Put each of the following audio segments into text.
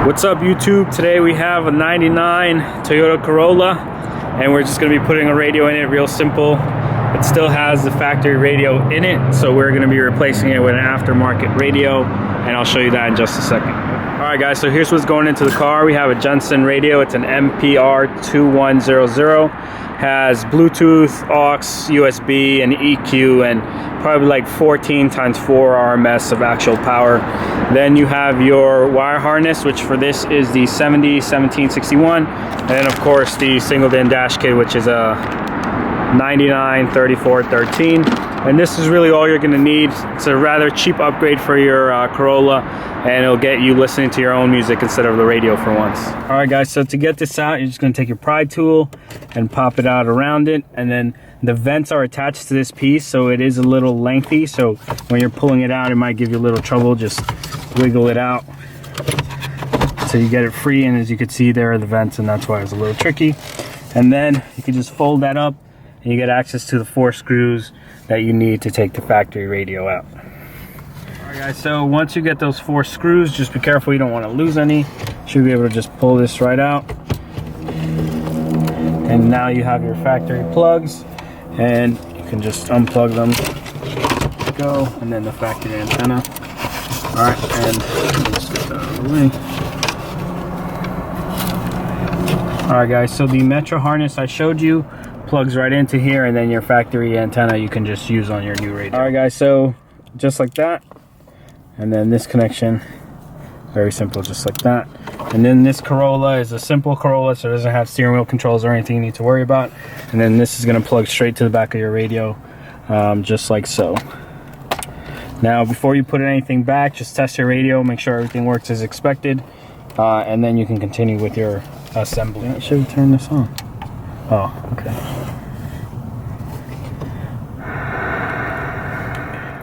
What's up YouTube? Today we have a 99 Toyota Corolla and we're just going to be putting a radio in it, real simple. It still has the factory radio in it, so we're going to be replacing it with an aftermarket radio, and I'll show you that in just a second. Alright guys, so here's what's going into the car. We have a Jensen radio. It's an MPR2110. Has Bluetooth, aux, USB, and EQ, and probably like 14 times 4 RMS of actual power. Then you have your wire harness, which for this is the 701761, and then of course the single DIN dash kit, which is a 993413. And this is really all you're going to need. It's a rather cheap upgrade for your Corolla, and it'll get you listening to your own music instead of the radio for once. Alright guys, so to get this out, you're just going to take your pry tool and pop it out around it, and then the vents are attached to this piece, so it is a little lengthy, so when you're pulling it out it might give you a little trouble. Just wiggle it out so you get it free, and as you can see there are the vents, and that's why it's a little tricky. And then you can just fold that up and you get access to the 4 screws that you need to take the factory radio out. Alright guys, so once you get those 4 screws, just be careful you don't want to lose any. You should be able to just pull this right out. And now you have your factory plugs, and you can just unplug them. Go, and then the factory antenna. Alright, and let's get that out of the way. Alright guys, so the Metro harness I showed you plugs right into here, and then your factory antenna you can just use on your new radio. Alright guys, so just like that, and then this connection, very simple, just like that. And then this Corolla is a simple Corolla, so it doesn't have steering wheel controls or anything you need to worry about. And then this is going to plug straight to the back of your radio, just like so. Now before you put anything back, just test your radio, make sure everything works as expected, and then you can continue with your assembly. I should have turned this on. Oh, okay.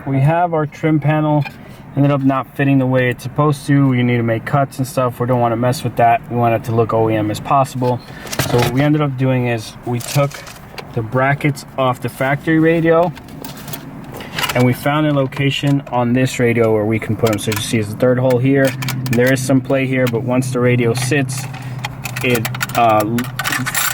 We have our trim panel ended up not fitting the way it's supposed to. You need to make cuts and stuff. We don't want to mess with that. We want it to look OEM as possible. So what we ended up doing is we took the brackets off the factory radio, and we found a location on this radio where we can put them. So you see it's the 3rd hole here. There is some play here, but once the radio sits, it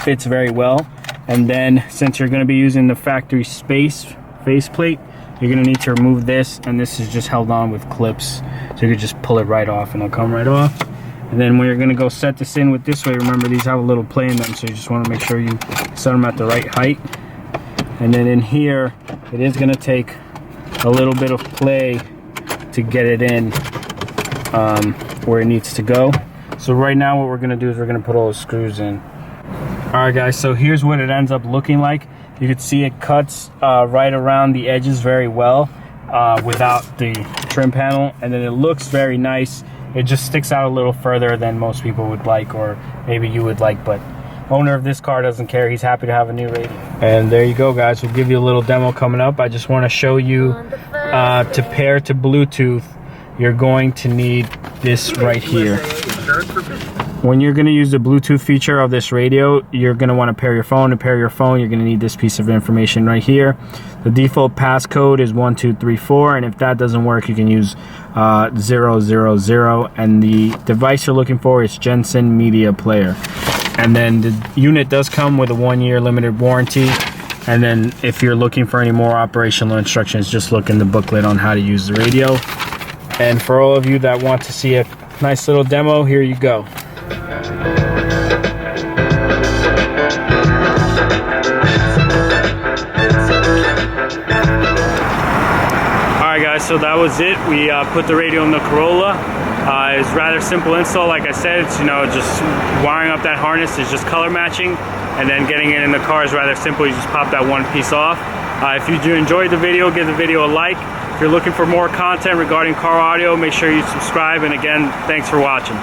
fits very well. And then since you're going to be using the factory faceplate, you're going to need to remove this, and this is just held on with clips, so you can just pull it right off and it'll come right off. And then when you're going to go set this in with this way, remember these have a little play in them, so you just want to make sure you set them at the right height. And then in here it is going to take a little bit of play to get it in where it needs to go. So right now what we're going to do is we're going to put all the screws in. Alright guys, so here's what it ends up looking like. You can see it cuts right around the edges very well without the trim panel, and then it looks very nice. It just sticks out a little further than most people would like, or maybe you would like, but owner of this car doesn't care. He's happy to have a new radio. And there you go guys, we'll give you a little demo coming up. I just want to show you to pair to Bluetooth, you're going to need this right here. When you're going to use the Bluetooth feature of this radio, you're going to want to pair your phone. To pair your phone, you're going to need this piece of information right here. The default passcode is 1234, and if that doesn't work, you can use 000, and the device you're looking for is Jensen Media Player. And then the unit does come with a 1-year limited warranty. And then if you're looking for any more operational instructions, just look in the booklet on how to use the radio. And for all of you that want to see a nice little demo, here you go. Alright guys, so that was it. We put the radio in the Corolla. It's rather simple install. Like I said, it's, just wiring up that harness is just color matching, and then getting it in the car is rather simple. You just pop that one piece off. If you enjoyed the video, give the video a like. If you're looking for more content regarding car audio, make sure you subscribe, and again, thanks for watching.